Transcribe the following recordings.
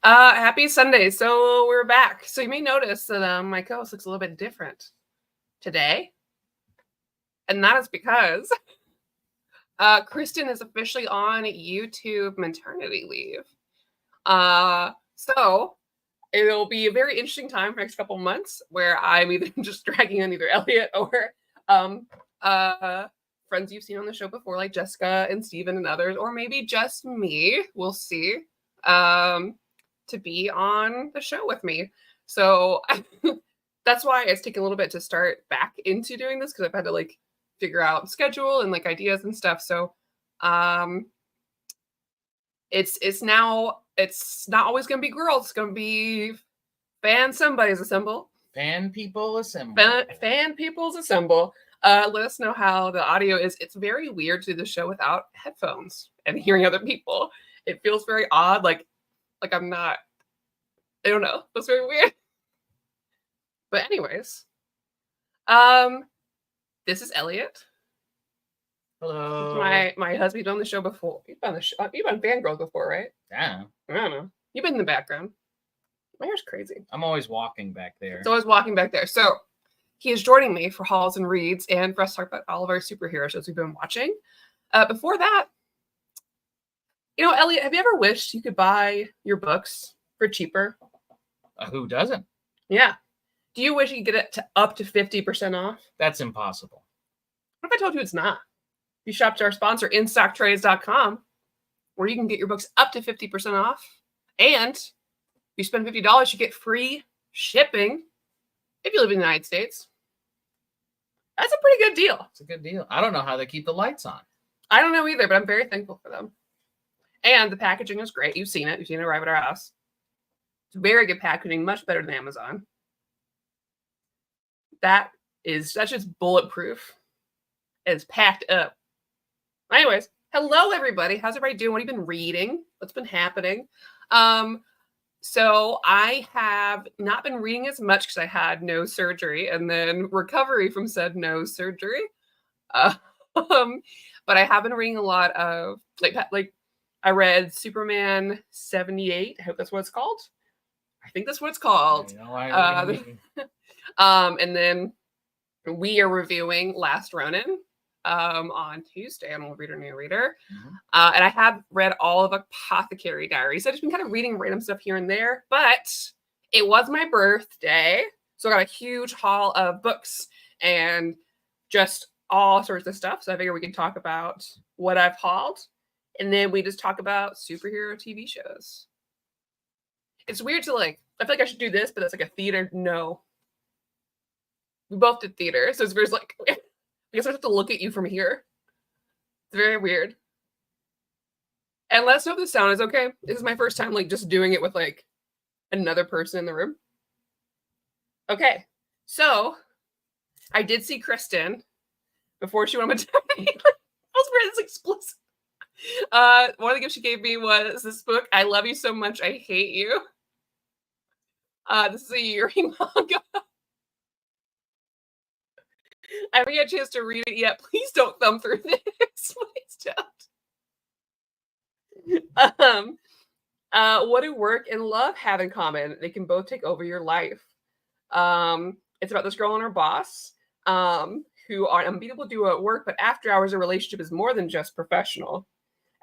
Happy Sunday. So we're back. So you may notice that my co-host looks a little bit different today. And that is because Kristan is officially on YouTube maternity leave. So it'll be a very interesting time for the next couple months where I'm either just dragging on either Elliot or friends you've seen on the show before, like Jessica and Steven and others, or maybe just me. We'll see. To be on the show with me. So that's why it's taken a little bit to start back into doing this, because I've had to figure out schedule and ideas and stuff. So it's not always gonna be girls, it's gonna be somebody's assemble. Fan peoples assemble. Let us know how the audio is. It's very weird to do the show without headphones and hearing other people. It feels very odd, like I'm not, I don't know. That's very weird. But anyways, this is Elliot. Hello. My husband on the show before. You've been on Fangirlz before, right? Yeah. I don't know. You've been in the background. My hair's crazy. I'm always walking back there. It's always walking back there. So he is joining me for Halls and Reads and for us to talk about all of our superhero shows we've been watching. Before that, Elliot, have you ever wished you could buy your books for cheaper? Who doesn't? Yeah. Do you wish you could get it to up to 50% off? That's impossible. What if I told you it's not? You shop to our sponsor, InStockTrades.com, where you can get your books up to 50% off. And if you spend $50, you get free shipping if you live in the United States. That's a pretty good deal. It's a good deal. I don't know how they keep the lights on. I don't know either, but I'm very thankful for them. And the packaging is great. You've seen it. You've seen it arrive at our house. It's very good packaging, much better than Amazon. That's just bulletproof. It's packed up. Anyways, hello everybody. How's everybody doing? What have you been reading? What's been happening? So I have not been reading as much because I had no surgery and then recovery from said no surgery. But I have been reading a lot of I read Superman 78. I hope that's what it's called. I think that's what it's called. And then we are reviewing Last Ronin on Tuesday on Old Reader, New Reader. Mm-hmm. And I have read all of Apothecary Diaries. I've just been kind of reading random stuff here and there, but it was my birthday. So I got a huge haul of books and just all sorts of stuff. So I figured we could talk about what I've hauled. And then we just talk about superhero TV shows. It's weird to I feel like I should do this, but that's like a theater. No. We both did theater. So it's weird. I guess I have to look at you from here. It's very weird. And let us know if the sound is okay. This is my first time just doing it with another person in the room. Okay. So I did see Kristan before she went on maternity. I was very explicit. One of the gifts she gave me was this book, I Love You So Much, I Hate You. This is a Yuri manga. I haven't had a chance to read it yet. Please don't thumb through this. Please don't. What do work and love have in common? They can both take over your life. It's about this girl and her boss who are an unbeatable duo at work, but after hours, their relationship is more than just professional.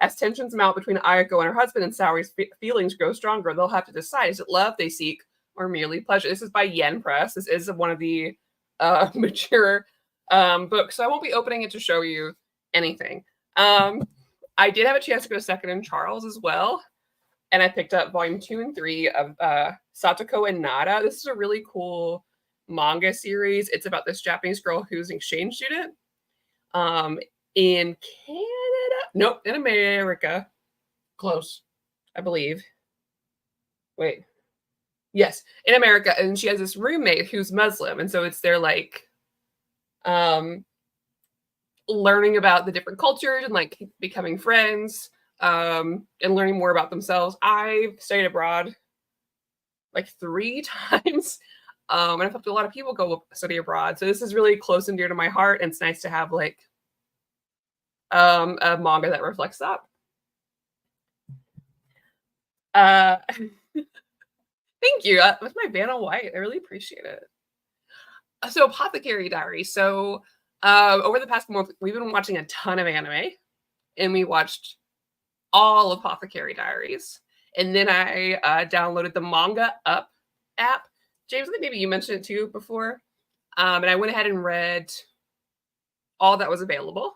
As tensions mount between Ayako and her husband and Saori's feelings grow stronger, they'll have to decide, is it love they seek or merely pleasure? This is by Yen Press. This is one of the mature books, so I won't be opening it to show you anything. I did have a chance to go to Second and Charles as well, and I picked up volume 2 and 3 of Satoko and Nada. This is a really cool manga series. It's about this Japanese girl who's an exchange student in Canada. Nope, in America. Close, I believe. Wait. Yes, in America. And she has this roommate who's Muslim. And so it's their learning about the different cultures and becoming friends and learning more about themselves. I've studied abroad 3 times. And I've helped a lot of people go study abroad. So this is really close and dear to my heart. And it's nice to have a manga that reflects that. Thank you. That's my Vanna White. I really appreciate it. So Apothecary Diary. So over the past month, we've been watching a ton of anime, and we watched all Apothecary Diaries. And then I downloaded the Manga Up app. James, I think maybe you mentioned it too before. And I went ahead and read all that was available.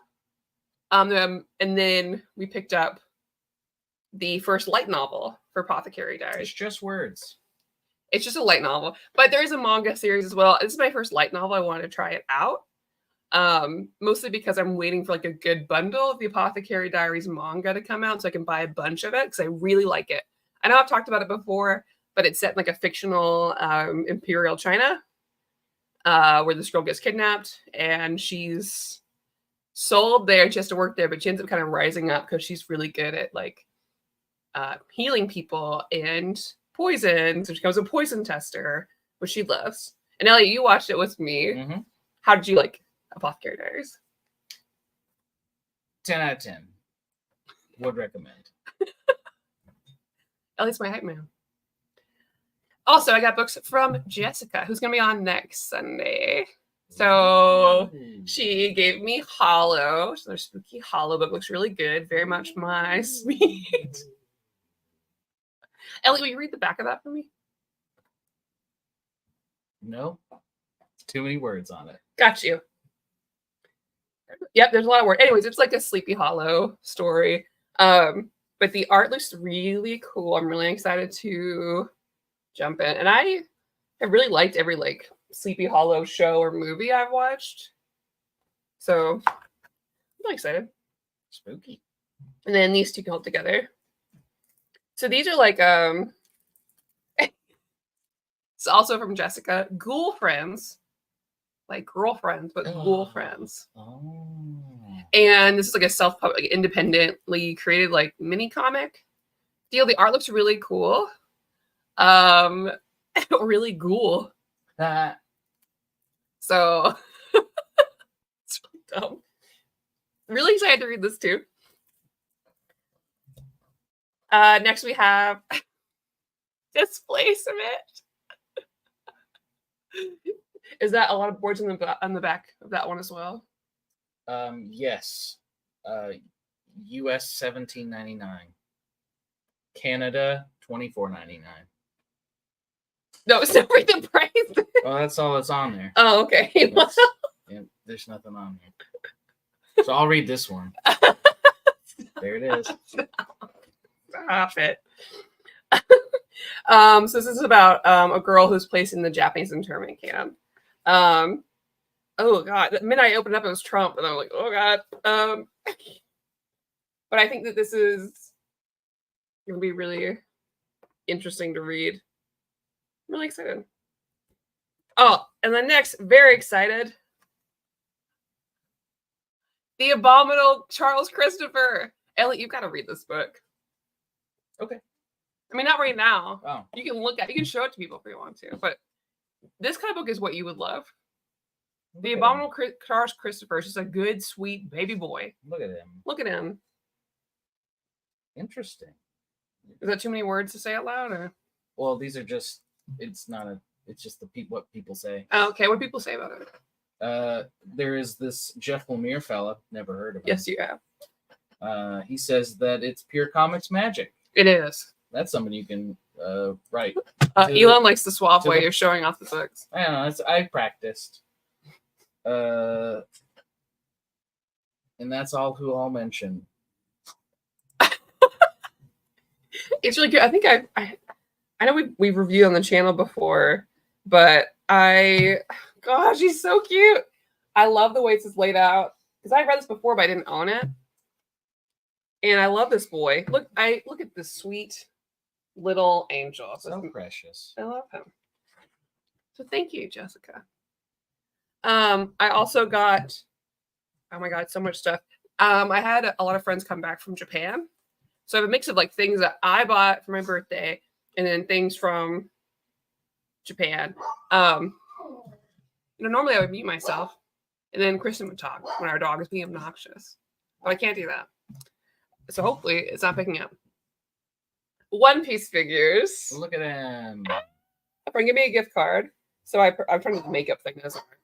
And then we picked up the first light novel for Apothecary Diaries. It's just words. It's just a light novel, but there is a manga series as well. This is my first light novel. I wanted to try it out, mostly because I'm waiting for like a good bundle of the Apothecary Diaries manga to come out so I can buy a bunch of it because I really like it. I know I've talked about it before, but it's set in like a fictional imperial China where this girl gets kidnapped and she's sold there. She has to work there, but she ends up kind of rising up because she's really good at like healing people and poison. So she becomes a poison tester, which she loves. And Elliot, you watched it with me. Mm-hmm. How did you like Apothecary Diaries? 10 out of 10. Would recommend. Elliot's my hype man. Also, I got books from Jessica, who's going to be on next Sunday. So she gave me Hollow. So their spooky Hollow book looks really good. Very much my speed. Elliot, will you read the back of that for me? No. Too many words on it. Got you. Yep, there's a lot of words. Anyways, it's like a Sleepy Hollow story. But the art looks really cool. I'm really excited to jump in. And I have really liked every like Sleepy Hollow show or movie I've watched. So I'm really excited. Spooky. And then these two go together. So these are like it's also from Jessica, Ghoul Friends. Like girlfriends, but ghoul friends. Oh. And this is like a like independently created like mini comic deal. The art looks really cool. Really ghoul. So it's really dumb. Really excited to read this too. Next we have Displacement. Is that a lot of boards on the back of that one as well? Yes. US $17.99. Canada $24.99. No, it's not the price. Well, that's all that's on there. Oh, okay. Yeah, there's nothing on there. So I'll read this one. There it is. Stop it. So this is about a girl who's placed in the Japanese internment camp. Oh god, the minute I opened up it was Trump and I'm like, oh god. But I think that this is gonna be really interesting to read. I'm really excited. Oh, and then next, very excited. The Abominable Charles Christopher. Elliot, you've got to read this book. Okay. I mean, not right now. Oh. You can show it to people if you want to, but this kind of book is what you would love. The Abominable Charles Christopher is just a good, sweet baby boy. Look at him. Look at him. Interesting. Is that too many words to say out loud? Or? Well, these are just. It's just what people say. Oh, okay, what do people say about it? There is this Jeff Lemire fella. Never heard of him. Yes, you have. He says that it's pure comics magic. It is. That's something you can write. Elon likes the suave way you're showing off the books. I don't know. I practiced. And that's all who I'll mention. It's really good. I think I know we've reviewed on the channel before, but gosh, he's so cute. I love the way this is laid out because I read this before, but I didn't own it. And I love this boy. Look at this sweet little angel. So precious. I love him. So thank you, Jessica. I also got, oh my god, so much stuff. I had a lot of friends come back from Japan. So I have a mix of like things that I bought for my birthday and then things from Japan. Normally I would mute myself and then Kristan would talk when our dog is being obnoxious. But I can't do that. So hopefully it's not picking up. One Piece figures. Look at him. A friend gave me a gift card. So I'm trying to do the makeup thing. Doesn't work.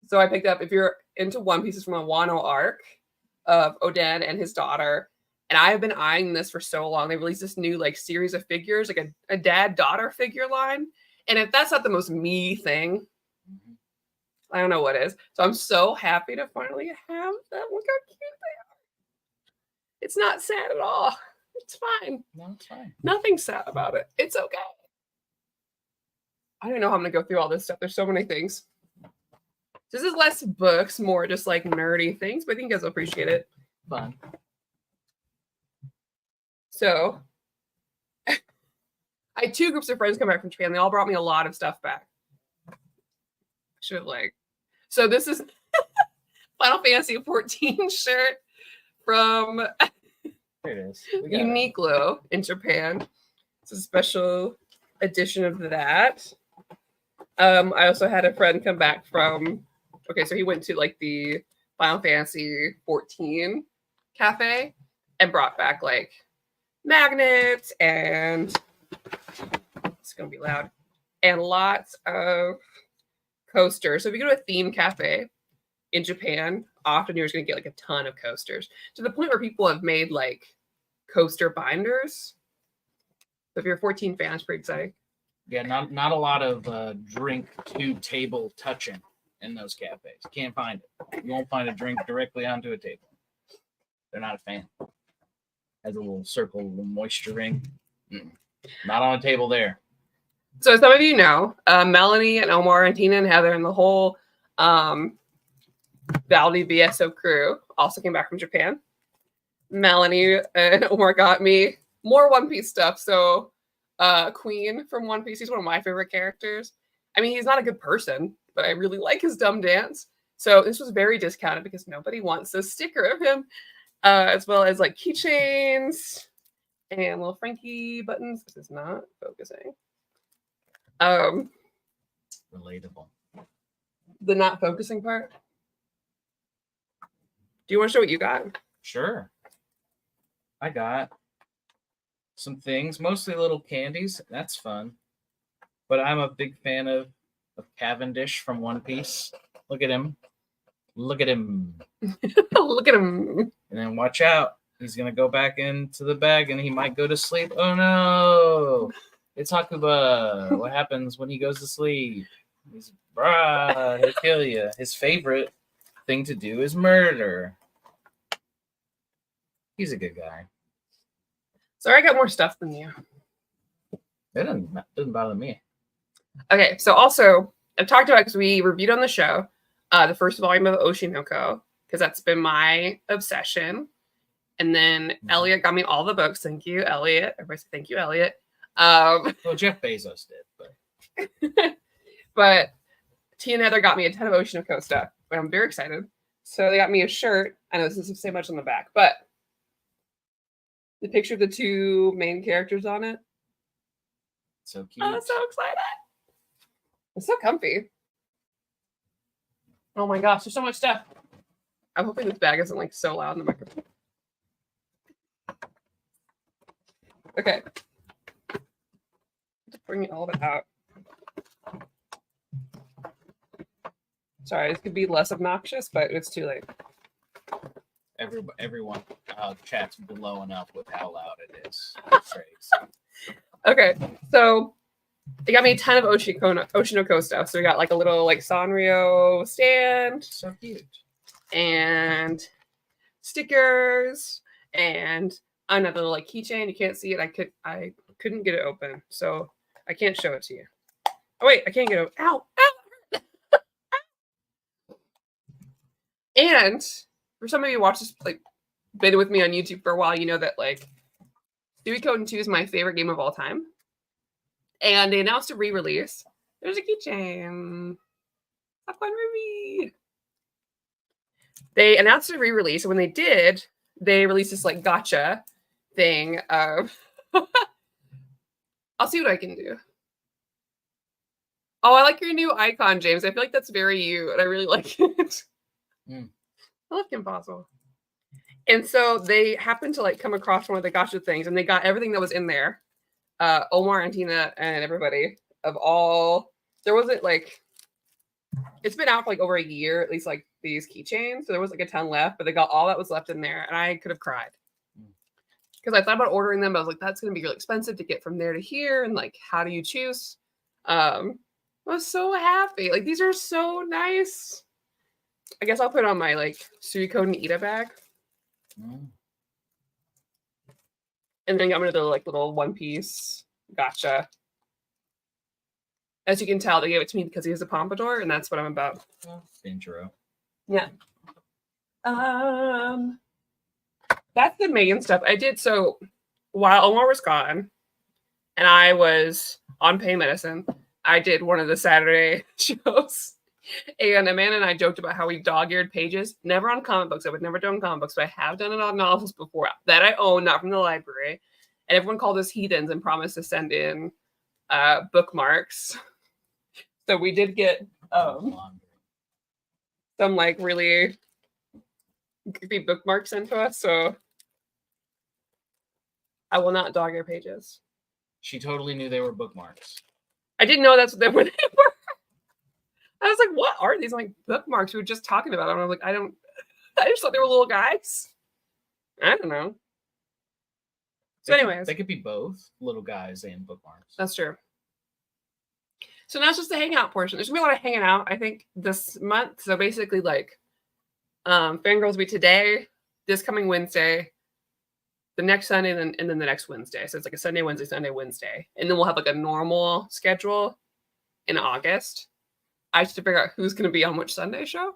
So I picked up, if you're into One Pieces, from a Wano arc of Oden and his daughter. And I have been eyeing this for so long. They released this new like series of figures, like a dad-daughter figure line. And if that's not the most me thing, I don't know what is. So I'm so happy to finally have them. Look how cute they are. It's not sad at all. It's fine. No, it's fine. Nothing's sad about it. It's okay. I don't know how I'm going to go through all this stuff. There's so many things. This is less books, more just like nerdy things, but I think you guys will appreciate it. Fun. So I had 2 groups of friends come back from Japan. They all brought me a lot of stuff back. Should have like. So this is Final Fantasy 14 shirt from Here it is. Uniqlo in Japan. It's a special edition of that. I also had a friend come back from. Okay, so he went to like the Final Fantasy 14 cafe and brought back like magnets and it's gonna be loud and lots of coasters. So if you go to a theme cafe in Japan, often you're just gonna get like a ton of coasters to the point where people have made like coaster binders. So if you're a 14 fan, it's pretty exciting. Yeah, not a lot of drink to table touching in those cafes. You can't find it. You won't find a drink directly onto a table. They're not a fan. Has a little circle, a little moisture ring. Not on a table there. So some of you know, Melanie and Omar and Tina and Heather and the whole Valdi VSO crew also came back from Japan. Melanie and Omar got me more One Piece stuff. So Queen from One Piece, he's one of my favorite characters. I mean, he's not a good person, but I really like his dumb dance. So this was very discounted because nobody wants a sticker of him, as well as like keychains and little Frankie buttons. This is not focusing. Relatable. The not focusing part. Do you want to show what you got? Sure. I got some things, mostly little candies. That's fun. But I'm a big fan of Cavendish from One Piece. Look at him. Look at him. Look at him. And then watch out. He's going to go back into the bag and he might go to sleep. Oh no. It's Hakuba. What happens when he goes to sleep? He'll kill you. His favorite thing to do is murder. He's a good guy. Sorry, I got more stuff than you. It doesn't bother me. Okay, so also, I've talked about, because we reviewed on the show, the first volume of Oshinoko, because that's been my obsession. And then Elliot got me all the books. Thank you, Elliot. Everybody say thank you, Elliot. Well, Jeff Bezos did, but but Tia and Heather got me a ton of Oshinoko stuff, and I'm very excited. So they got me a shirt. I know this doesn't say much on the back, but the picture of the 2 main characters on it. So cute. I'm so excited. It's so comfy. Oh my gosh, there's so much stuff. I'm hoping this bag isn't like so loud in the microphone. Okay. Just bring all of it out. Sorry, this could be less obnoxious, but it's too late. Everyone chats below enough with how loud it is. Okay, so they got me a ton of Oshinoko stuff. So we got like a little like Sanrio stand. So cute. And stickers and another little like keychain. You can't see it. I couldn't get it open, so I can't show it to you. Oh wait, I can't get it. Ow! Ow! And for some of you who watch this, like, been with me on YouTube for a while, you know that like Suikoden 2 is my favorite game of all time. And they announced a re-release. There's a keychain. Popcorn Ruby. They announced a re-release, and when they did, they released this like gotcha thing of I'll see what I can do. Oh, I like your new icon, James. I feel like that's very you, and I really like it. I love Kim Possible. And so they happened to like come across one of the gacha things, and they got everything that was in there. Omar and Tina and everybody of all. There wasn't like it's been out for like over a year, at least like these keychains. So there was like a ton left, but they got all that was left in there, and I could have cried because I thought about ordering them. But I was like, that's going to be really expensive to get from there to here, and like, how do you choose? I was so happy. Like these are so nice. I guess I'll put it on my like Suiko and Ida bag. And then got rid of the like little One Piece gotcha. As you can tell, they gave it to me because he has a pompadour, and that's what I'm about. Intro. Yeah. That's the main stuff I did. So while Omar was gone, and I was on pain medicine, I did one of the Saturday shows. And Amanda and I joked about how we dog-eared pages. Never on comic books. I would never do on comic books, but I have done it on novels before that I own, not from the library. And everyone called us heathens and promised to send in bookmarks. So we did get some like really creepy bookmarks sent to us. So I will not dog-ear pages. She totally knew they were bookmarks. I didn't know that's what they were. I was like, what are these? I'm like, bookmarks. We were just talking about them. I was like, I just thought they were little guys. I don't know. So anyways. They could be both little guys and bookmarks. That's true. So now it's just the hangout portion. There's going to be a lot of hanging out, I think, this month. So basically, like, Fangirlz will be today, this coming Wednesday, the next Sunday, and then the next Wednesday. So it's like a Sunday, Wednesday, Sunday, Wednesday. And then we'll have like a normal schedule in August. I have to figure out who's going to be on which Sunday show.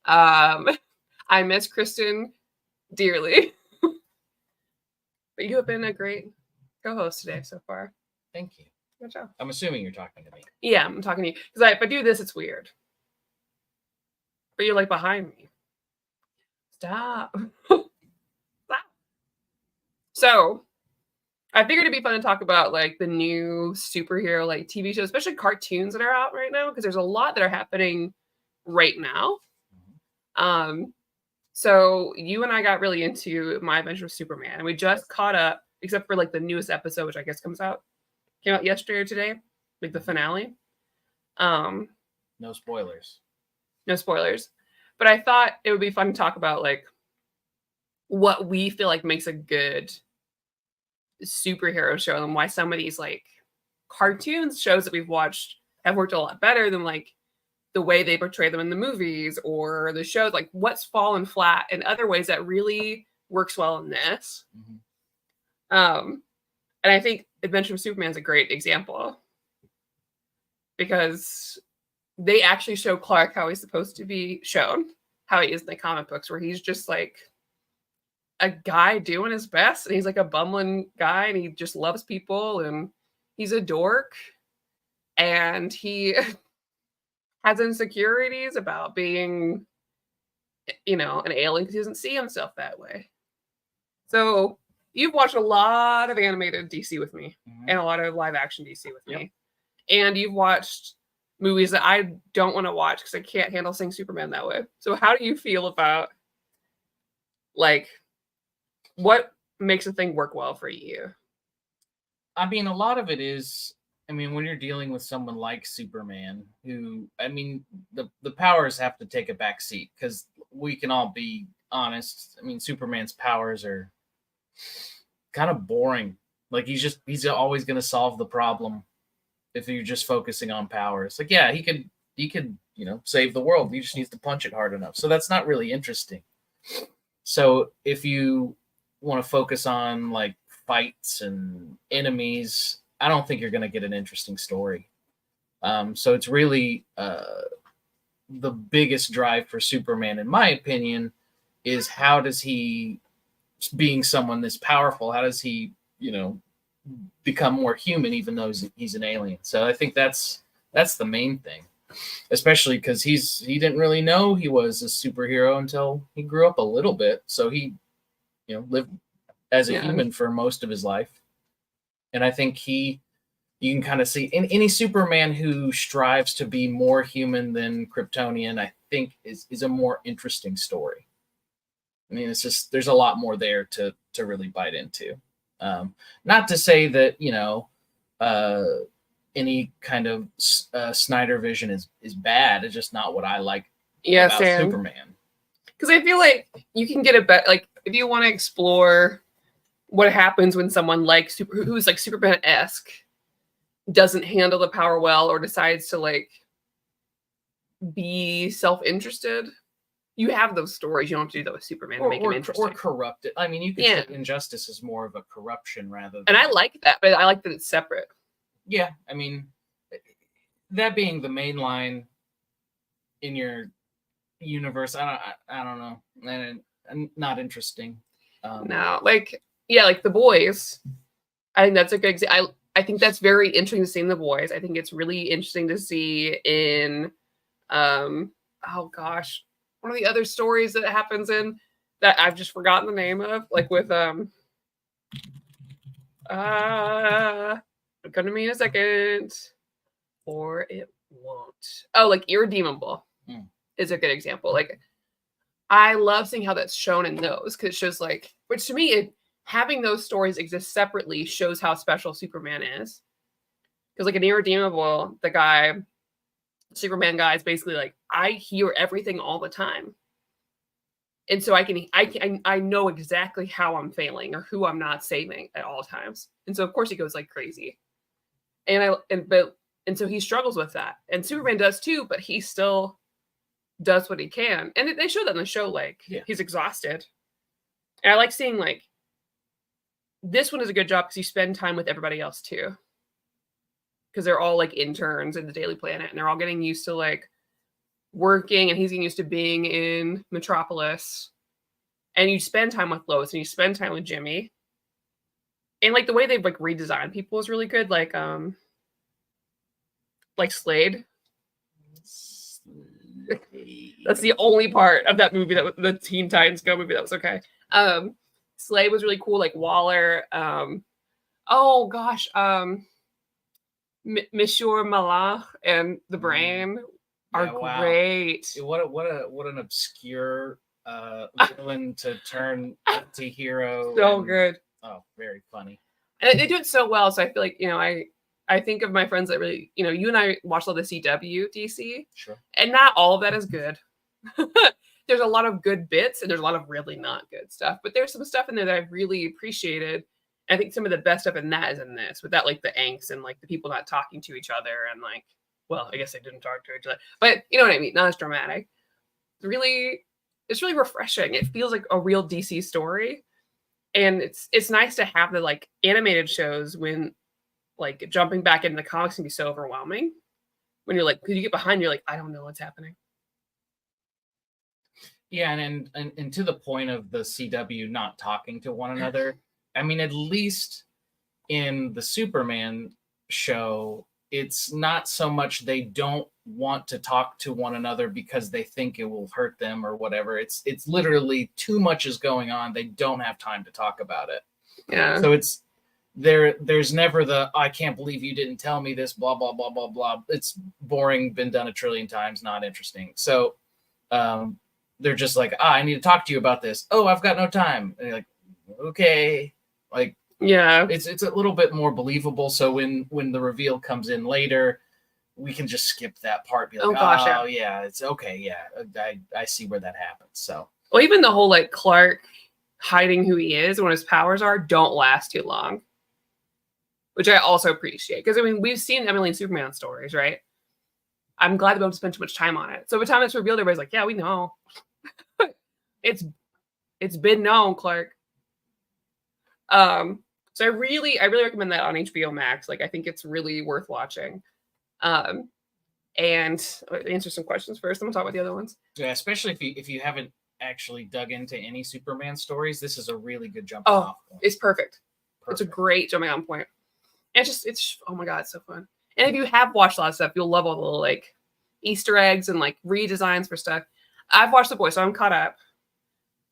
I miss Kristan dearly. But you have been a great co-host today so far. Thank you. Good job. I'm assuming you're talking to me. Yeah, I'm talking to you. Because if I do this, it's weird. But you're like behind me. Stop. Stop. So I figured it'd be fun to talk about like the new superhero like TV shows, especially cartoons that are out right now, because there's a lot that are happening right now. So you and I got really into My Adventure with Superman, and we just caught up, except for like the newest episode, which I guess came out yesterday or today, like the finale. No spoilers. No spoilers. But I thought it would be fun to talk about like what we feel like makes a good superhero show and why some of these like cartoons shows that we've watched have worked a lot better than like the way they portray them in the movies or the shows, like what's fallen flat in other ways that really works well in this. And I think Adventure with Superman is a great example because they actually show Clark how he's supposed to be shown, how he is in the comic books, where he's just like a guy doing his best, and he's like a bumbling guy, and he just loves people, and he's a dork, and he has insecurities about being, you know, an alien because he doesn't see himself that way. So you've watched a lot of animated DC with me and a lot of live action DC with me, and you've watched movies that I don't want to watch because I can't handle seeing Superman that way. So how do you feel about like what makes a thing work well for you? I mean, a lot of it is, I mean, when you're dealing with someone like Superman, who, I mean, the powers have to take a back seat because we can all be honest. I mean, Superman's powers are kind of boring. Like he's always going to solve the problem if you're just focusing on powers. Like, yeah, he could, you know, save the world. He just needs to punch it hard enough. So that's not really interesting. So if you want to focus on like fights and enemies, I don't think you're going to get an interesting story. So it's really the biggest drive for Superman, in my opinion, is how does he, being someone this powerful, how does he, you know, become more human even though he's an alien? So I think that's the main thing, especially because he didn't really know he was a superhero until he grew up a little bit. So he, you know, lived as a human for most of his life. And I think you can kind of see in any Superman who strives to be more human than Kryptonian, I think is a more interesting story. I mean, it's just there's a lot more there to really bite into. Not to say that any kind of Snyder vision is bad. It's just not what I like about Superman. Because I feel like you can get a bet. Like if you want to explore what happens when someone like who's like Superman-esque doesn't handle the power well or decides to like be self-interested. You have those stories. You don't have to do that with Superman to make him interesting. Or corrupted. I mean, you could say Injustice is more of a corruption rather than... And I like that, but I like that it's separate. Yeah, I mean, that being the main line in your universe, I don't know. And not interesting. No, like The Boys. I think that's a good example. I think that's very interesting to see in The Boys. I think it's really interesting to see in oh gosh, one of the other stories that happens in that I've just forgotten the name of, like with it's gonna be in a second, or it won't. Oh, like Irredeemable is a good example. Like I love seeing how that's shown in those because it shows like, which to me, having those stories exist separately shows how special Superman is. Because like in Irredeemable, the Superman guy is basically like, I hear everything all the time. And so I know exactly how I'm failing or who I'm not saving at all times. And so of course he goes like crazy. And so he struggles with that. And Superman does too, but he still does what he can. And they show that in the show, like he's exhausted. And I like seeing like this one is a good job because you spend time with everybody else too. Because they're all like interns in the Daily Planet and they're all getting used to like working, and he's getting used to being in Metropolis. And you spend time with Lois and you spend time with Jimmy. And like the way they've like redesigned people is really good. Like Slade. That's the only part of that movie that the Teen Titans Go movie that was okay. Slade was really cool. Like Waller. Oh gosh. Monsieur Malach and the Brain are great. What an obscure villain to turn anti-hero. So good. Oh, very funny. And they do it so well. So I feel like, I think of my friends that really, you and I watched all the CW DC. Sure. And not all of that is good. There's a lot of good bits and there's a lot of really not good stuff. But there's some stuff in there that I've really appreciated. I think some of the best stuff in that is in this, without like the angst and like the people not talking to each other and like, well, I guess they didn't talk to each other, but you know what I mean? Not as dramatic. It's really refreshing. It feels like a real DC story. And it's nice to have the like animated shows when like jumping back into the comics can be so overwhelming. When you're like, because you get behind, you're like, I don't know what's happening. Yeah, and to the point of the CW not talking to one another, I mean, at least in the Superman show, it's not so much they don't want to talk to one another because they think it will hurt them or whatever. It's literally too much is going on. They don't have time to talk about it. Yeah. So it's there's never the, I can't believe you didn't tell me this, blah, blah, blah, blah, blah. It's boring, been done a trillion times, not interesting. So they're just like, I need to talk to you about this. Oh, I've got no time. And you're like, okay. Like, yeah, it's a little bit more believable. So when the reveal comes in later, we can just skip that part. Be like, yeah, it's okay. Yeah, I see where that happens. So, well, even the whole like Clark hiding who he is and what his powers are don't last too long, which I also appreciate because I mean we've seen Emily and Superman stories, right? I'm glad they don't spend too much time on it. So by the time it's revealed, everybody's like, yeah, we know. it's been known, Clark. So I really recommend that on HBO Max. Like, I think it's really worth watching. And answer some questions first. I'm gonna talk about the other ones. Yeah, especially if you haven't actually dug into any Superman stories, this is a really good jumping off point. It's perfect. It's a great jumping on point. And it's oh my god, it's so fun. And if you have watched a lot of stuff, you'll love all the little like Easter eggs and like redesigns for stuff. I've watched The Boys, so I'm caught up.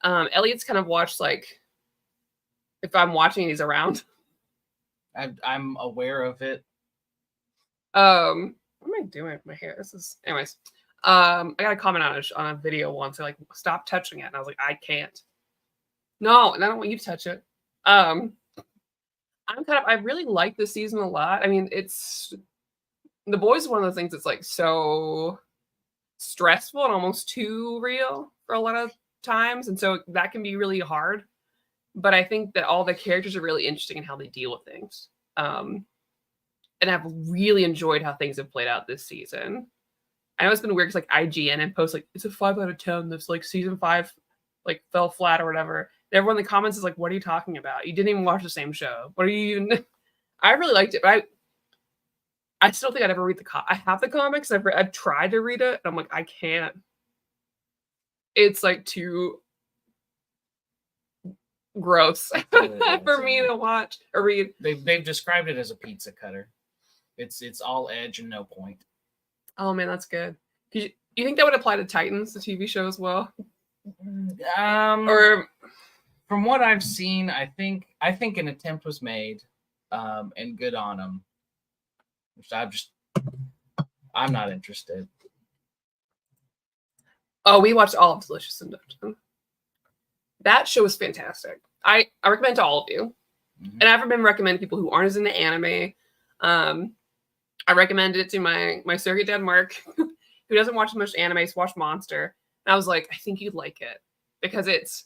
Elliot's kind of watched like. If I'm watching, he's around. I'm aware of it. What am I doing with my hair? Anyways. I got a comment on a video once. They're like, stop touching it. And I was like, I can't. No, and I don't want you to touch it. I really like this season a lot. I mean, it's The Boys is one of those things that's like so stressful and almost too real for a lot of times, and so that can be really hard. But I think that all the characters are really interesting in how they deal with things. And I've really enjoyed how things have played out this season. I know it's been weird because like IGN and post like it's a 5 out of 10. This like season 5 like fell flat or whatever. And everyone in the comments is like, "What are you talking about? You didn't even watch the same show. What are you even?" I really liked it, but I still think I'd ever read I have the comics. I've tried to read it, and I'm like, I can't. It's like too gross for me to watch or read. They've described it as a pizza cutter. It's all edge and no point. Oh man, that's good. You think that would apply to Titans, the TV show, as well? Or from what I've seen, I think an attempt was made, and good on them. Which I'm not interested. Oh, we watched all of Delicious in Dungeon. That show is fantastic. I recommend it to all of you. Mm-hmm. And I've been recommending people who aren't as into anime. I recommended it to my surrogate dad, Mark, who doesn't watch much anime, so watch Monster. And I was like, I think you'd like it. Because it's,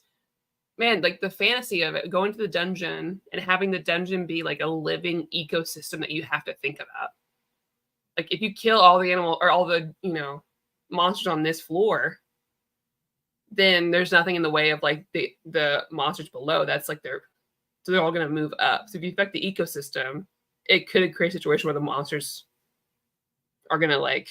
man, like the fantasy of it, going to the dungeon and having the dungeon be like a living ecosystem that you have to think about. Like if you kill all the animal or all the, monsters on this floor, then there's nothing in the way of like the monsters below. That's like they're all going to move up. So if you affect the ecosystem, it could create a situation where the monsters are going to like,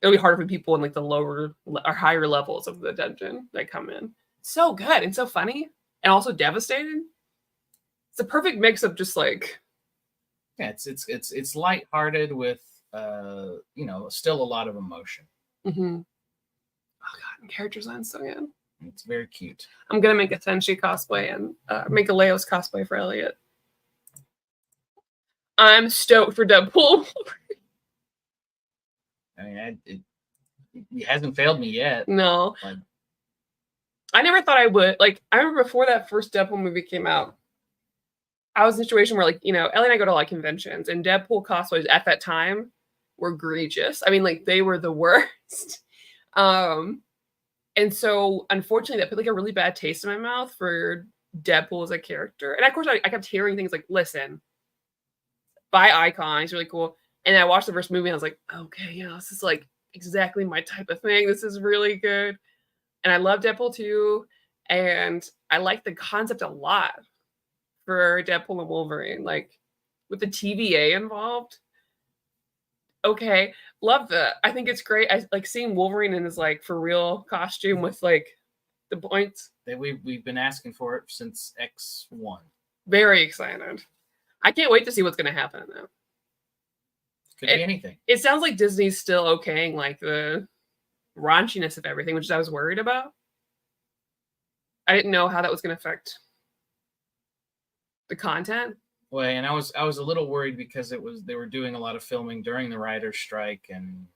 it'll be harder for people in like the lower or higher levels of the dungeon that come in. So good and so funny and also devastating. It's a perfect mix of just like, yeah, it's lighthearted with still a lot of emotion. Mm-hmm. Oh god, and character design's so good. It's very cute. I'm gonna make a Tenshi cosplay and make a Leos cosplay for Elliot. I'm stoked for Deadpool. I mean, it hasn't failed me yet. No. I never thought I would. Like, I remember before that first Deadpool movie came out, I was in a situation where, like, Ellie and I go to a lot of conventions, and Deadpool cosplays at that time were egregious. I mean, like, they were the worst. And so, unfortunately, that put, like, a really bad taste in my mouth for Deadpool as a character. And, of course, I kept hearing things like, listen, buy Icon. He's really cool. And I watched the first movie, and I was like, okay, this is, like, exactly my type of thing. This is really good. And I love Deadpool, too. And I like the concept a lot for Deadpool and Wolverine, like with the TVA involved. Okay, love that. I think it's great. I like seeing Wolverine in his like for real costume with like the points. We've been asking for it since X1. Very excited. I can't wait to see what's going to happen in that. Could be anything. It sounds like Disney's still okaying like the raunchiness of everything, which I was worried about. I didn't know how that was going to affect the content. Well, and I was a little worried because they were doing a lot of filming during the writer's strike, and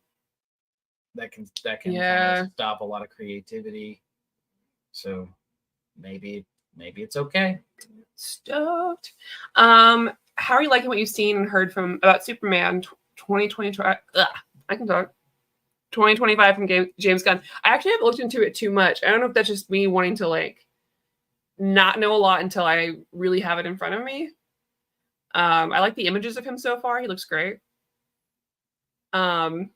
that can kind of stop a lot of creativity. So maybe it's okay. Stoked. How are you liking what you've seen and heard about Superman 2025? I can talk. 2025 from James Gunn. I actually haven't looked into it too much. I don't know if that's just me wanting to like not know a lot until I really have it in front of me. I like the images of him so far. He looks great. I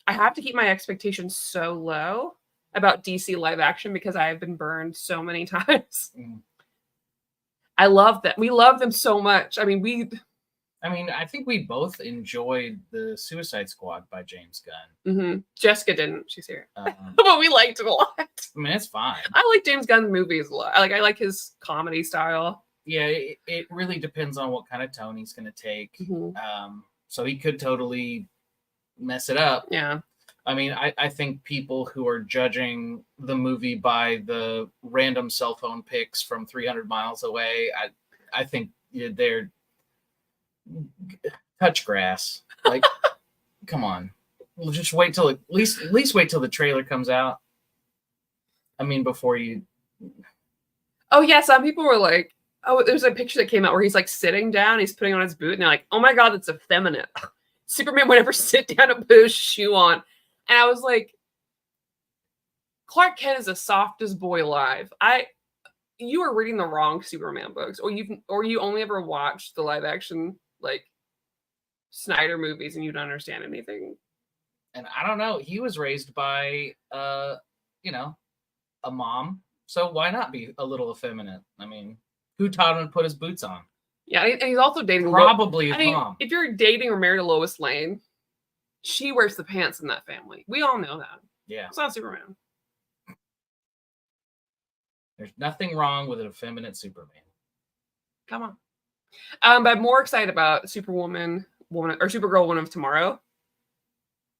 have to keep my expectations so low about DC live action because I have been burned so many times. I love them. We love them so much. I mean, I think we both enjoyed the Suicide Squad by James Gunn. Mm-hmm. Jessica didn't. She's here. But we liked it a lot. I mean, it's fine. I like James Gunn's movies a lot. I like his comedy style. Yeah, it really depends on what kind of tone he's going to take. Mm-hmm. So he could totally mess it up. Yeah. I mean, I think people who are judging the movie by the random cell phone pics from 300 miles away, I think they're touch grass. Like, come on. We'll just wait till at least wait till the trailer comes out. I mean, before you. Oh yeah, some people were like, oh, there's a picture that came out where he's like sitting down, he's putting on his boot, and they're like, oh my god, that's effeminate. Superman would never sit down and put his shoe on. And I was like, Clark Kent is the softest boy alive. You are reading the wrong Superman books, or you only ever watched the live action like Snyder movies and you don't understand anything. And I don't know, he was raised by you know, a mom, so why not be a little effeminate? I mean, who taught him to put his boots on? Yeah, and he's also dating probably his mom. If you're dating or married to Lois Lane, she wears the pants in that family. We all know that. Yeah, it's not Superman. There's nothing wrong with an effeminate Superman. Come on. But I'm more excited about Supergirl, Woman of Tomorrow,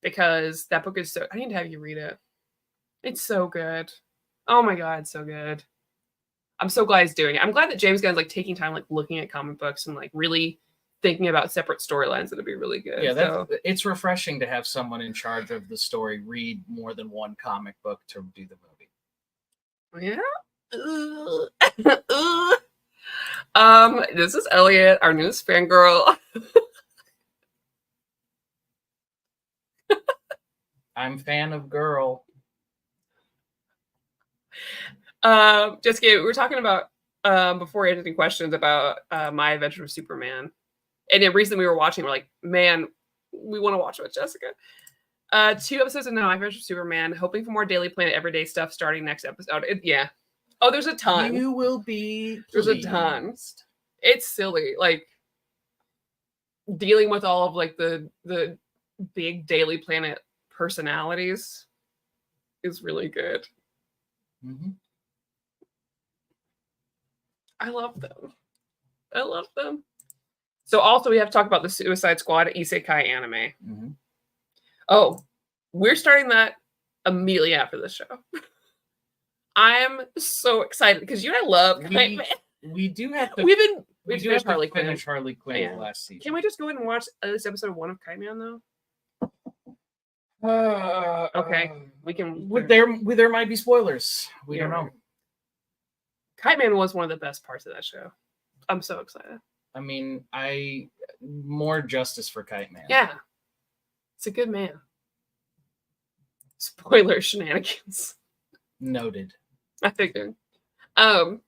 because that book is I need to have you read it. It's so good. Oh my god, it's so good. I'm so glad he's doing it. I'm glad that James Gunn's like taking time, like looking at comic books and like really thinking about separate storylines that'll be really good. Yeah, it's refreshing to have someone in charge of the story read more than one comic book to do the movie. Yeah. This is Elliot, our newest fangirl. I'm fan of girl. Just kidding. We were talking about before we had any questions about My Adventure with Superman, and then recently we were watching. We're like, man, we want to watch it with Jessica. 2 episodes of My Adventure with Superman. Hoping for more Daily Planet everyday stuff starting next episode. Yeah. Oh, there's a ton. You will be. There's a ton. It's silly, like dealing with all of like the big Daily Planet personalities is really good. Mm-hmm. I love them. So also we have to talk about the Suicide Squad Isekai anime. Mm-hmm. Oh, we're starting that immediately after this show. I'm so excited because you and I love Kite Man. We do have to. We do have to finish Harley Quinn last season. Can we just go ahead and watch at least episode 1 of Kite Man though? Okay, we can. There might be spoilers. We don't know. Kite Man was one of the best parts of that show. I'm so excited. I mean, more justice for Kite Man. Yeah, it's a good man. Spoiler shenanigans. Noted. I figured. The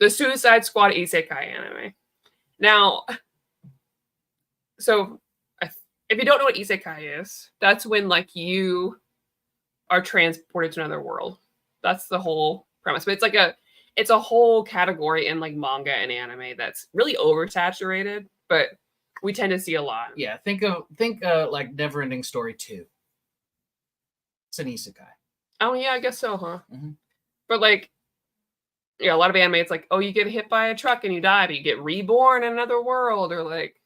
Suicide Squad Isekai anime. Now, so if you don't know what Isekai is, that's when like you are transported to another world. That's the whole premise. But it's a whole category in like manga and anime that's really oversaturated, but we tend to see a lot. Yeah, think like Neverending Story 2. It's an isekai. Oh yeah, I guess so, huh? Mm-hmm. But like, yeah, a lot of anime, it's like, oh, you get hit by a truck and you die, but you get reborn in another world, or like,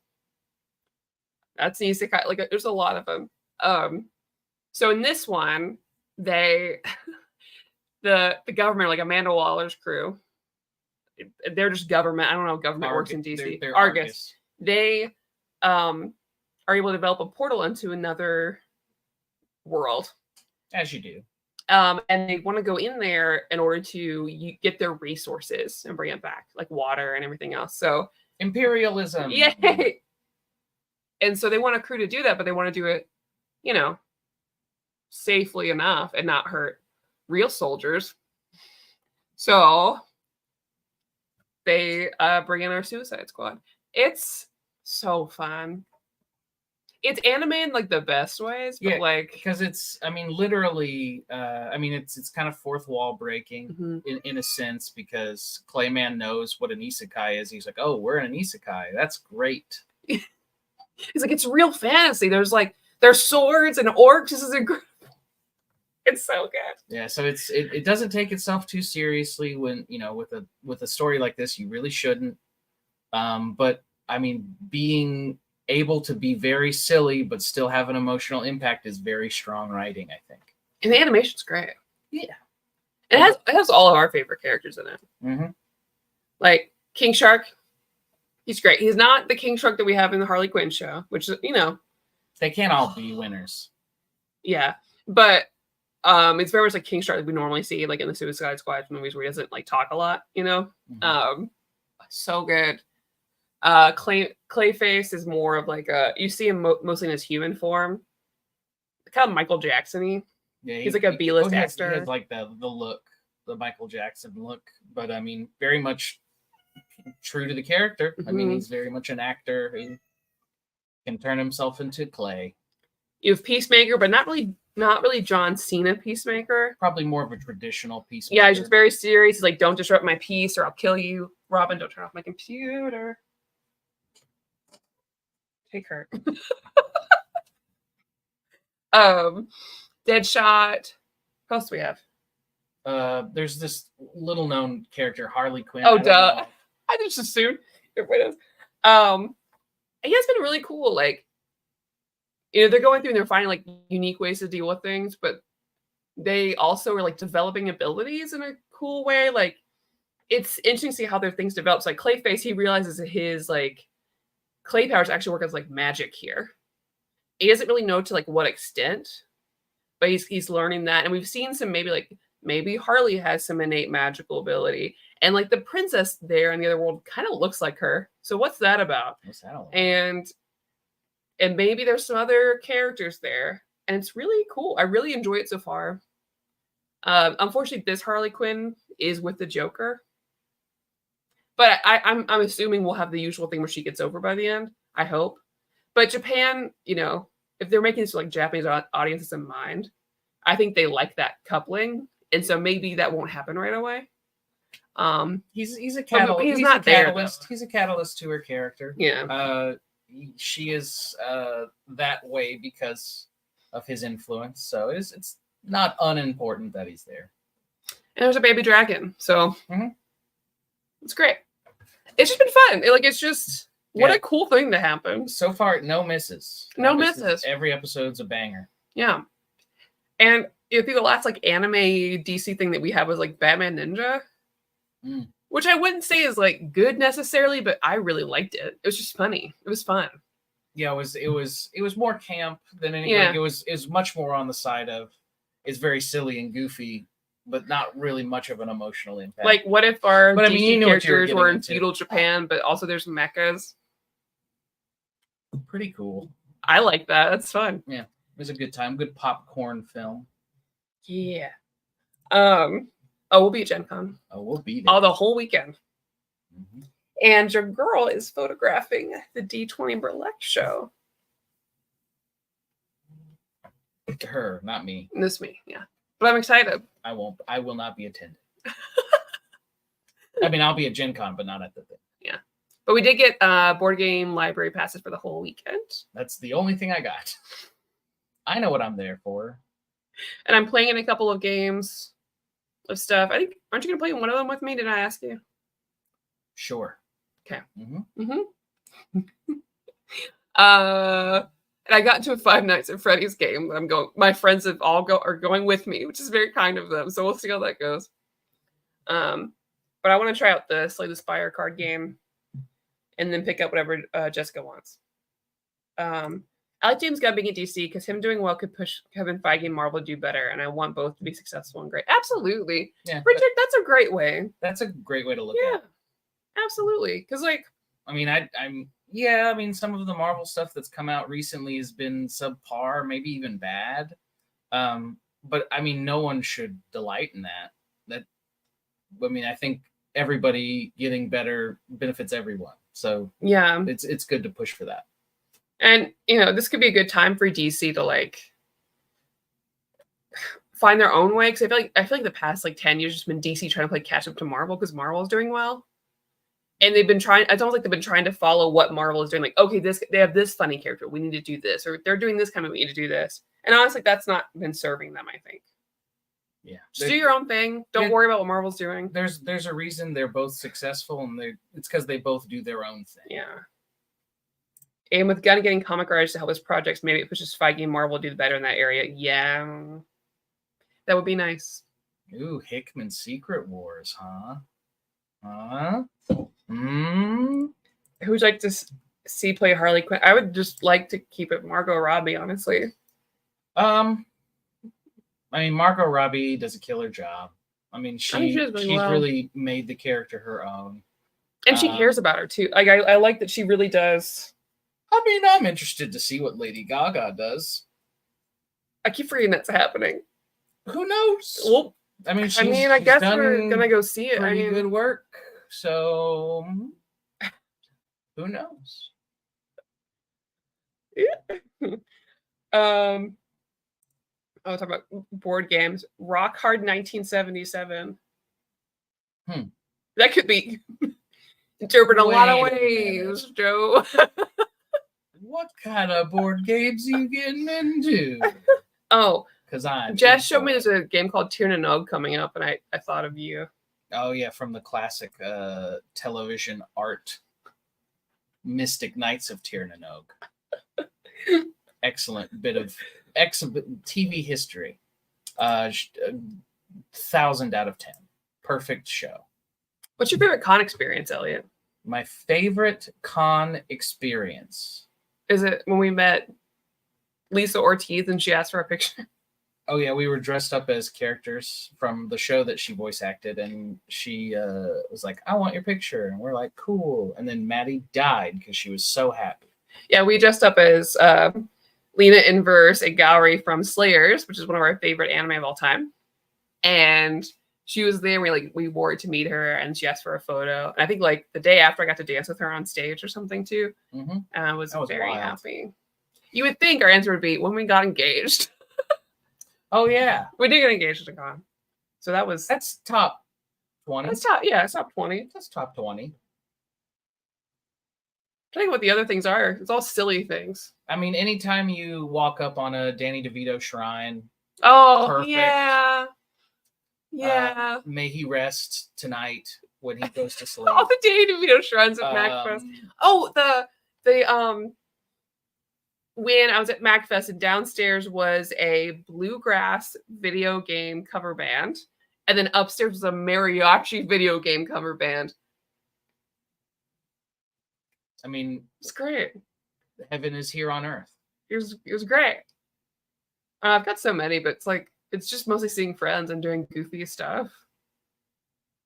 that's an isekai. Like, there's a lot of them. So in this one, the government, like Amanda Waller's crew, they're just government. I don't know if government works in DC. They're Argus. They are able to develop a portal into another world. As you do. And they want to go in there in order to get their resources and bring it back, like water and everything else. So imperialism. Yay! And so they want a crew to do that, but they want to do it, safely enough and not hurt real soldiers. So they bring in our Suicide Squad. It's so fun. It's anime in like the best ways, but because it's literally it's kind of fourth wall breaking in a sense, because Clayman knows what an isekai is. He's like, oh, we're in an isekai. That's great. He's like, it's real fantasy. There's swords and orcs. This is incredible. It's so good. Yeah, so it doesn't take itself too seriously when with a story like this. You really shouldn't. But I mean, being able to be very silly but still have an emotional impact is very strong writing, I think. And the animation's great. Yeah. It has all of our favorite characters in it. Mm-hmm. Like King Shark, he's great. He's not the King Shark that we have in the Harley Quinn show, which is, they can't all be winners. Yeah. But It's very much like King Shark that we normally see like in the Suicide Squad movies where he doesn't like talk a lot, you know. So good. Clayface is more of like you see him mostly in his human form, kind of Michael Jackson-y. Yeah, he's like a B-list actor. He has like the look, the Michael Jackson look, but I mean, very much true to the character. I mean, he's very much an actor who can turn himself into clay. You have Peacemaker, but not really John Cena Peacemaker. Probably more of a traditional Peacemaker. Yeah, he's just very serious. He's like, don't disrupt my peace or I'll kill you. Robin, don't turn off my computer. Take her. Deadshot. Who else do we have? There's this little known character, Harley Quinn. Oh, duh. I just assumed everybody knows. He has been really cool. Like, you know, they're going through and they're finding like unique ways to deal with things, but they also are like developing abilities in a cool way. Like, it's interesting to see how their things develop. So, like Clayface, he realizes that his like clay powers actually work as like magic here. He doesn't really know to like what extent, but he's learning that. And we've seen some maybe Harley has some innate magical ability. And like the princess there in the other world kind of looks like her. So what's that about? What's that all about? And maybe there's some other characters there. And it's really cool. I really enjoy it so far. Unfortunately, this Harley Quinn is with the Joker. But I'm assuming we'll have the usual thing where she gets over by the end. I hope. But Japan, you know, if they're making this for like Japanese audiences in mind, I think they like that coupling. And so maybe that won't happen right away. He's a catalyst. He's not there. He's a catalyst to her character. Yeah. She is that way because of his influence. So it's not unimportant that he's there. And there's a baby dragon, so it's great. It's just been fun. It's just what a cool thing to happen. So far, no misses. No misses. Every episode's a banger. Yeah. And I think the last like anime DC thing that we had was like Batman Ninja, which I wouldn't say is like good necessarily, but I really liked it. It was just funny. It was fun. Yeah, it was more camp than anything. Yeah. Like, it was much more on the side of it's very silly and goofy, but not really much of an emotional impact. Like, what if our but, DC you know characters were in feudal Japan, but also there's mechas? Pretty cool. I like that. That's fun. Yeah, it was a good time. Good popcorn film. Yeah. We'll be at Gen Con. Oh, we'll be there. Oh, the whole weekend. And your girl is photographing the D20 Burlesque show. Her, not me. This me, yeah. But I'm excited. I will not be attending. I mean, I'll be at Gen Con, but not at the thing. Yeah. But we did get board game library passes for the whole weekend. That's the only thing I got. I know what I'm there for. And I'm playing in a couple of games of stuff. I think, aren't you going to play one of them with me? Did I ask you? Sure. Okay. And I got into a Five Nights at Freddy's game that I'm going. My friends have are going with me, which is very kind of them. So we'll see how that goes. But I want to try out the Slay the Spire card game, and then pick up whatever Jessica wants. I like James Gunn being at DC because him doing well could push Kevin Feige and Marvel to do better, and I want both to be successful and great. Absolutely, yeah, Richard, that's a great way. That's a great way to look at it. Absolutely, because like, I mean, some of the Marvel stuff that's come out recently has been subpar, maybe even bad. But I mean, no one should delight in that. I think everybody getting better benefits everyone. So yeah, it's good to push for that. And this could be a good time for DC to like find their own way. Because I feel like the past like 10 years has been DC trying to play catch up to Marvel because Marvel is doing well. And they've been trying. It's almost like they've been trying to follow what Marvel is doing. Like, okay, they have this funny character. We need to do this, or they're doing this kind of. We need to do this. And honestly, that's not been serving them. I think. Yeah, just do your own thing. Don't worry about what Marvel's doing. There's a reason they're both successful, and it's because they both do their own thing. Yeah. And with Gunn getting comic artists to help his projects, maybe it pushes Feige and Marvel to do better in that area. Yeah, that would be nice. Ooh, Hickman Secret Wars, huh? Who'd like to see play Harley Quinn? I would just like to keep it Margot Robbie, honestly. I mean, Margot Robbie does a killer job. I mean, she does really she's well. really made the character her own. And she cares about her too. Like I like that she really does. I mean, I'm interested to see what Lady Gaga does. I keep forgetting that's happening. Who knows? Well, I mean, I guess we're gonna go see it. Pretty good work. So who knows? Yeah. I'll talk about board games. Rock Hard 1977. That could be interpreted a lot of ways, Joe. What kind of board games are you getting into? Oh, because Jess showed me there's a game called Tir Nog coming up, and I thought of you. Oh yeah, from the classic television art Mystic Knights of Tir Nog. Excellent bit of TV history. 1,000 out of 10. Perfect show. What's your favorite con experience, Elliot? My favorite con experience. Is it when we met Lisa Ortiz and she asked for a picture? Oh yeah, we were dressed up as characters from the show that she voice acted, and she was like, "I want your picture," and we're like, "Cool." And then Maddie died because she was so happy. Yeah, we dressed up as Lena Inverse and Gowry from Slayers, which is one of our favorite anime of all time. And she was there. We wore it to meet her, and she asked for a photo. And I think like the day after, I got to dance with her on stage or something too. Mm-hmm. And I was very happy. You would think our answer would be when we got engaged. Oh yeah, we did get engaged at a con. So that's top 20. That's top, yeah, it's top 20. That's top 20. Tell you what the other things are. It's all silly things. I mean, anytime you walk up on a Danny DeVito shrine. Oh, perfect. Yeah. Yeah. May he rest tonight when he goes to sleep. All the Danny DeVito shrines at MagFest. Oh, the when I was at MagFest and downstairs was a bluegrass video game cover band, and then upstairs was a mariachi video game cover band. I mean, it's great. Heaven is here on earth. It was great. I've got so many, but it's just mostly seeing friends and doing goofy stuff.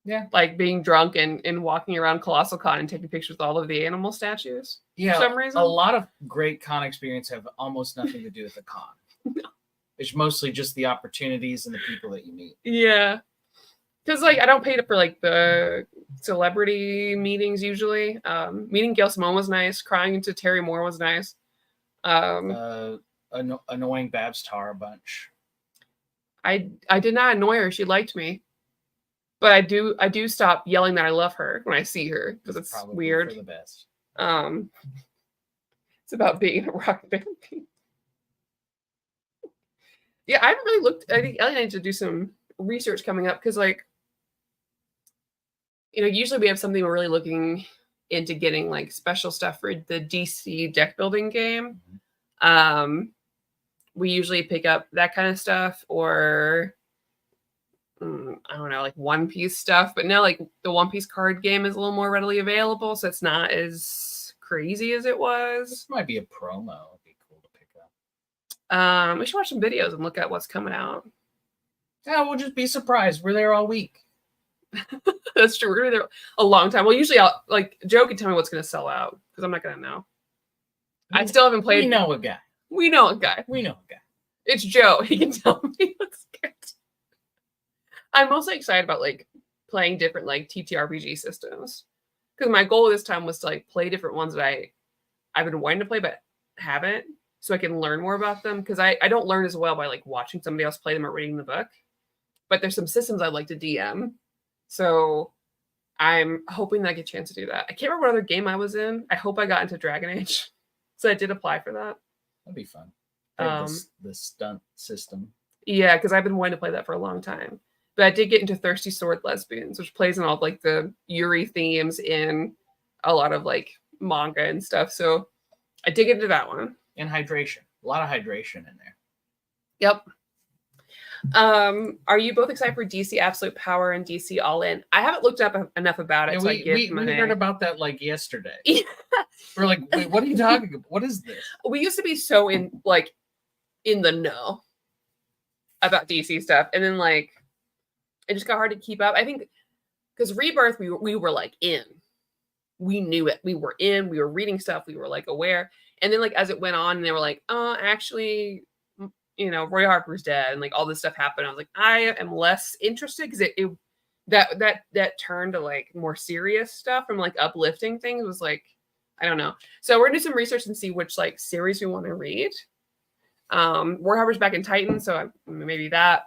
Yeah. Like being drunk and walking around Colossal Con and taking pictures with all of the animal statues. Yeah. For some reason. A lot of great con experience have almost nothing to do with the con. No. It's mostly just the opportunities and the people that you meet. Yeah. Because I don't pay for the celebrity meetings usually. Meeting Gail Simone was nice. Crying into Terry Moore was nice. Annoying Babs Tar a bunch. I did not annoy her. She liked me. But I do stop yelling that I love her when I see her because it's weird. For the best. It's about being in a rock band. Yeah, I haven't really looked. I think Elliot needs to do some research coming up because usually we have something we're really looking into getting special stuff for the DC deck building game. We usually pick up that kind of stuff or I don't know, One Piece stuff, but now the One Piece card game is a little more readily available, so it's not as crazy as it was. This might be a promo. It'd be cool to pick up. We should watch some videos and look at what's coming out. Yeah, we'll just be surprised. We're there all week. That's true. We're gonna be there a long time. Well, usually I'll Joe can tell me what's gonna sell out because I'm not gonna know. I still haven't played. We know a guy. It's Joe. He can tell me what's good. I'm mostly excited about playing different TTRPG systems because my goal this time was to play different ones that I've been wanting to play but haven't, so I can learn more about them because I don't learn as well by watching somebody else play them or reading the book. But there's some systems I'd like to DM, so I'm hoping that I get a chance to do that. I can't remember what other game I was in. I hope I got into Dragon Age, so I did apply for that. That'd be fun. The stunt system. Yeah, because I've been wanting to play that for a long time. But I did get into Thirsty Sword Lesbians, which plays in all the Yuri themes in a lot of manga and stuff. So I did get into that one. And hydration. A lot of hydration in there. Yep. Are you both excited for DC Absolute Power and DC All In? I haven't looked up enough about it. We heard about that yesterday. Yeah. We're like, wait, what are you talking about? What is this? We used to be so in the know. about DC stuff, and then like it just got hard to keep up. I think because Rebirth, we were like in, we knew it, we were in, we were reading stuff, we were like aware, and then like as it went on, and they were like, oh, actually, you know, Roy Harper's dead, and like all this stuff happened. I was like, I am less interested because that turned to like more serious stuff from like uplifting things was like, I don't know. So we're gonna do some research and see which like series we want to read. Roy Harper's back in Titan, so maybe that.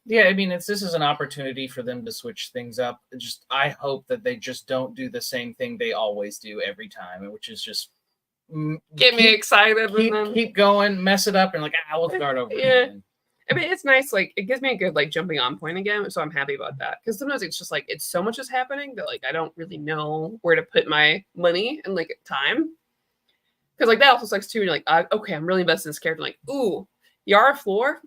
Yeah, I mean, this is an opportunity for them to switch things up. I hope that they just don't do the same thing they always do every time, which is just get me excited. Keep going, mess it up, and like, we'll start over. Yeah. Again. I mean, it's nice. Like, it gives me a good like jumping on point again, so I'm happy about that. Because sometimes it's just like it's so much is happening that like I don't really know where to put my money and like time. Because like that also sucks too. You're like, okay, I'm really invested in this character. Like, ooh, Yara Floor.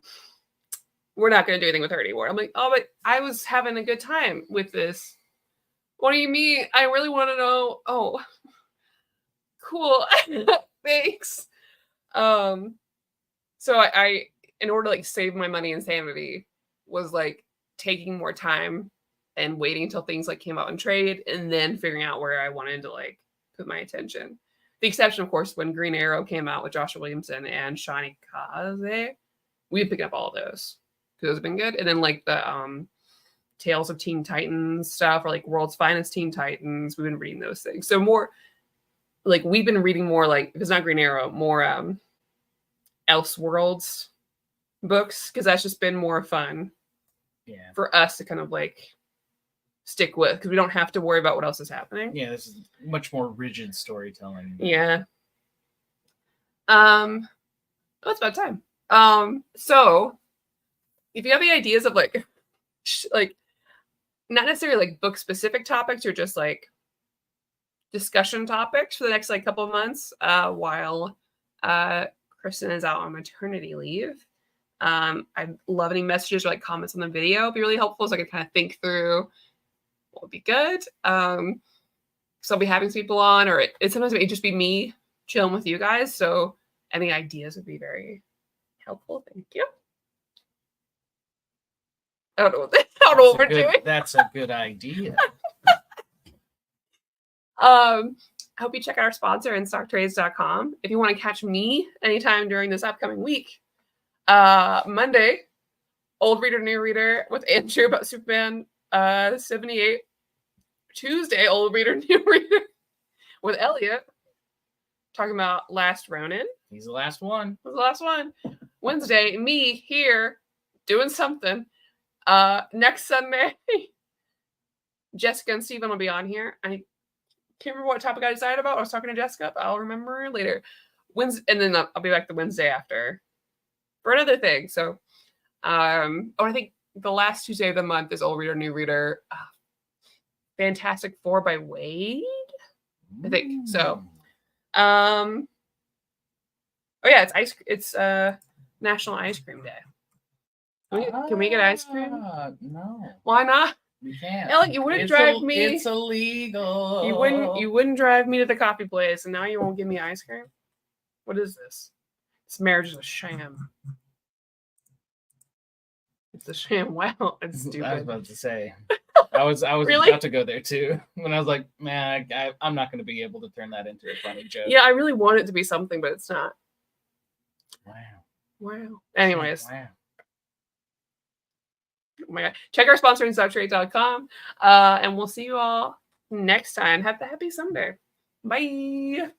We're not going to do anything with her anymore. I'm like, oh, but I was having a good time with this. What do you mean? I really want to know. Oh, cool. Thanks. So I in order to like save my money and sanity was like taking more time and waiting until things like came out in trade and then figuring out where I wanted to like put my attention. The exception, of course, when Green Arrow came out with Joshua Williamson and Shani Kaze, we picked up all of those because those have been good. And then like the Tales of Teen Titans stuff or like World's Finest Teen Titans, we've been reading those things. So more like we've been reading more like if it's not Green Arrow, more Elseworlds books because that's just been more fun for us to kind of like stick with because we don't have to worry about what else is happening. Yeah, this is much more rigid storytelling. Yeah. It's about time. So if you have any ideas of like not necessarily like book specific topics or just like discussion topics for the next like couple of months while Kristan is out on maternity leave. I'd love any messages or like comments on the video. It'd be really helpful so I could kind of think through what would be good. So I'll be having some people on, or it sometimes may just be me chilling with you guys. So any ideas would be very helpful. Thank you. I don't know what we're doing. That's a good idea. I hope you check out our sponsor, InStockTrades.com. If you want to catch me anytime during this upcoming week, Monday, Old Reader, New Reader with Andrew about Superman 78. Tuesday, Old Reader, New Reader with Elliot talking about Last Ronin. He's the last one. He's the last one. Wednesday, me here doing something. Next Sunday, Jessica and Steven will be on here. I can't remember what topic I decided about. I was talking to Jessica, but I'll remember later. Wednesday, and then I'll be back the Wednesday after for another thing. So, I think the last Tuesday of the month is Old Reader, New Reader. Fantastic Four by Wade, I think. So, oh yeah, it's National Ice Cream Day. Can we get ice cream? No. Why not? We can't. Elliot, you wouldn't drive me. It's illegal. You wouldn't drive me to the coffee place, and now you won't give me ice cream. What is this? This marriage is a sham. It's a sham. Wow, it's stupid. I was about to say. I was Really? about to go there too. When I was like, man, I'm not going to be able to turn that into a funny joke. Yeah, I really want it to be something, but it's not. Wow. Anyways. Wow. Oh my God. Check our sponsor, InStockTrades.com. And we'll see you all next time. Have a happy Sunday. Bye.